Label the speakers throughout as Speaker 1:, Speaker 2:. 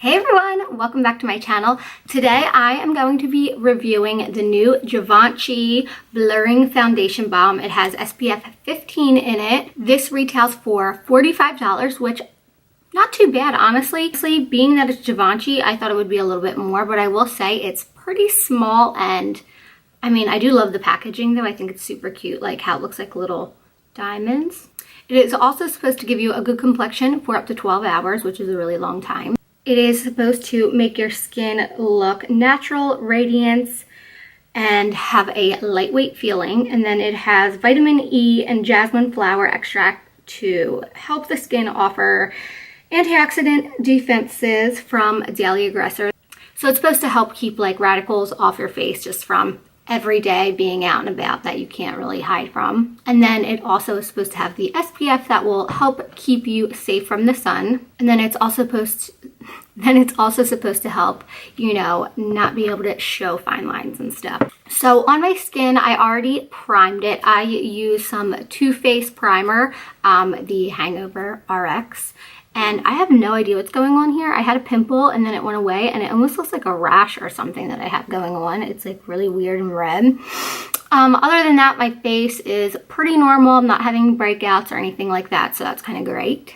Speaker 1: Hey everyone, welcome back to my channel. Today I am going to be reviewing the new Givenchy Blurring Foundation Balm. It has SPF 15 in it. This retails for $45, which not too bad, honestly. Being that it's Givenchy, I thought it would be a little bit more, but I will say it's pretty small, and I mean, I do love the packaging though. I think it's super cute, like how it looks like little diamonds. It is also supposed to give you a good complexion for up to 12 hours, which is a really long time. It is supposed to make your skin look natural, radiance, and have a lightweight feeling. And then it has vitamin E and jasmine flower extract to help the skin offer antioxidant defenses from daily aggressors. So it's supposed to help keep like radicals off your face just from every day being out and about that you can't really hide from. And then it also is supposed to have the SPF that will help keep you safe from the sun. And then it's also supposed to help, you know, not be able to show fine lines and stuff. So on my skin, I already primed it. I used some Too Faced primer, the Hangover RX. And I have no idea what's going on here. I had a pimple and then it went away, and it almost looks like a rash or something that I have going on. It's like really weird and red. Other than that, my face is pretty normal. I'm not having breakouts or anything like that, so that's kind of great.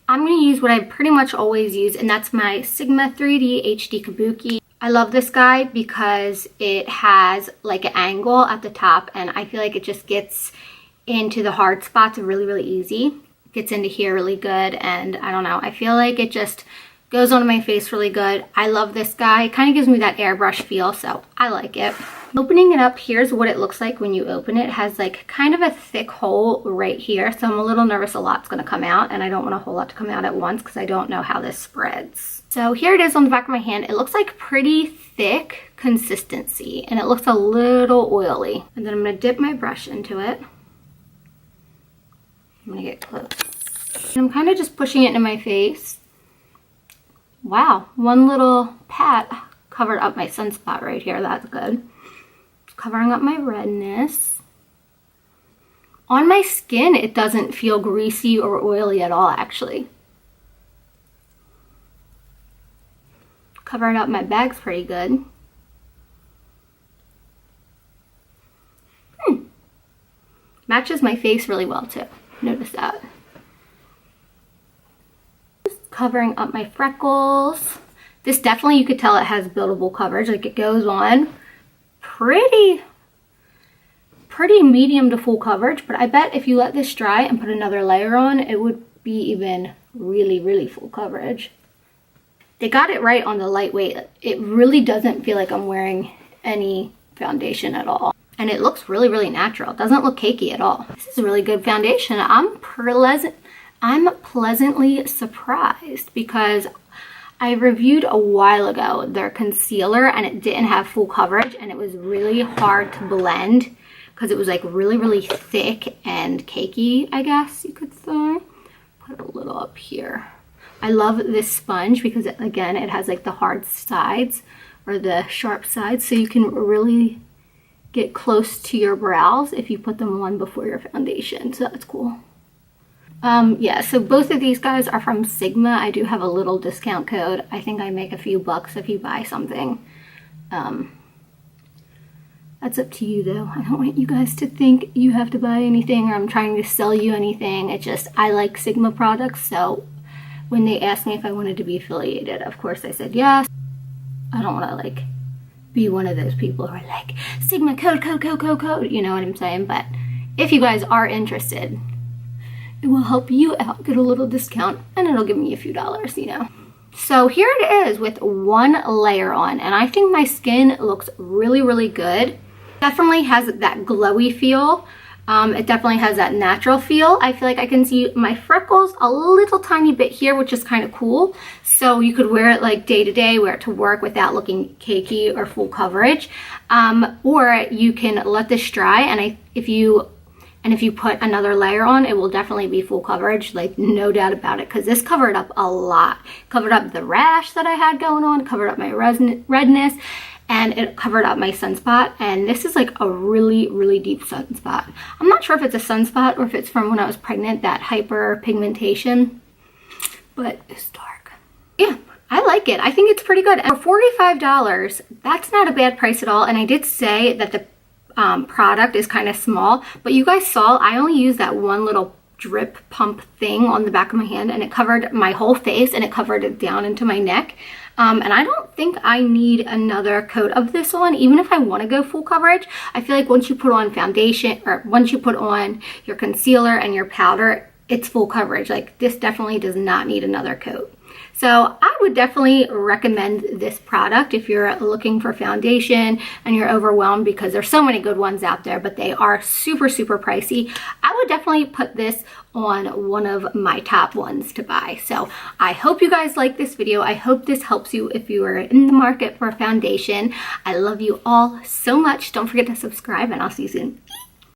Speaker 1: I'm going to use what I pretty much always use, and that's my Sigma 3D HD Kabuki. I love this guy because it has like an angle at the top, and I feel like it just gets into the hard spots really, really easy. Gets into here really good, and I don't know, I feel like it just goes onto my face really good. I love this guy. It kind of gives me that airbrush feel, so I like it. Opening it up, here's what it looks like when you open it. It has like kind of a thick hole right here, so I'm a little nervous a lot's going to come out, and I don't want a whole lot to come out at once because I don't know how this spreads. So here it is on the back of my hand. It looks like pretty thick consistency, and it looks a little oily. And then I'm going to dip my brush into it. I'm gonna get close. And I'm kind of just pushing it into my face. Wow, one little pat covered up my sunspot right here. That's good. It's covering up my redness. On my skin, it doesn't feel greasy or oily at all, actually. Covering up my bags pretty good. Matches my face really well too. Notice that. Just covering up my freckles. This definitely, you could tell it has buildable coverage. Like it goes on pretty medium to full coverage, but I bet if you let this dry and put another layer on, it would be even really full coverage. They got it right on the lightweight. It really doesn't feel like I'm wearing any foundation at all. And it looks really natural. It doesn't look cakey at all. This is a really good foundation. I'm pleasantly surprised because I reviewed a while ago their concealer and it didn't have full coverage, and it was really hard to blend because it was like really thick and cakey, I guess you could say. Put a little up here. I love this sponge because again, it has like the hard sides or the sharp sides, so you can really get close to your brows if you put them on before your foundation, so that's cool. Yeah, so both of these guys are from Sigma. I do have a little discount code. I think I make a few bucks if you buy something. That's up to you though. I don't want you guys to think you have to buy anything or I'm trying to sell you anything. It's just, I like Sigma products, so when they asked me if I wanted to be affiliated, of course I said yes. I don't want to like be one of those people who are like, Sigma code, you know what I'm saying? But if you guys are interested, it will help you out, get a little discount, and it'll give me a few dollars, you know. So here it is with one layer on, and I think my skin looks really good. Definitely has that glowy feel. It definitely has that natural feel. I feel like I can see my freckles a little tiny bit here, which is kind of cool. So you could wear it like day to day, wear it to work without looking cakey or full coverage. Or you can let this dry, and if you put another layer on, it will definitely be full coverage, like no doubt about it, because this covered up a lot. Covered up the rash that I had going on, covered up my redness, and it covered up my sunspot, and this is like a really deep sunspot. I'm not sure if it's a sunspot or if it's from when I was pregnant, that hyperpigmentation, but it's dark. Yeah, I like like it. I think it's pretty good. And for $45, that's not a bad price at all. And I did say that the product is kind of small, but you guys saw I only used that one little drip pump thing on the back of my hand, and it covered my whole face and it covered it down into my neck. And I don't think I need another coat of this on, even if I want to go full coverage. I feel like once you put on foundation, or once you put on your concealer and your powder, it's full coverage. Like, this definitely does not need another coat. So I would definitely recommend this product if you're looking for foundation and you're overwhelmed, because there's so many good ones out there, but they are super, super pricey. I would definitely put this on one of my top ones to buy. So I hope you guys like this video. I hope this helps you if you are in the market for foundation. I love you all so much. Don't forget to subscribe, and I'll see you soon.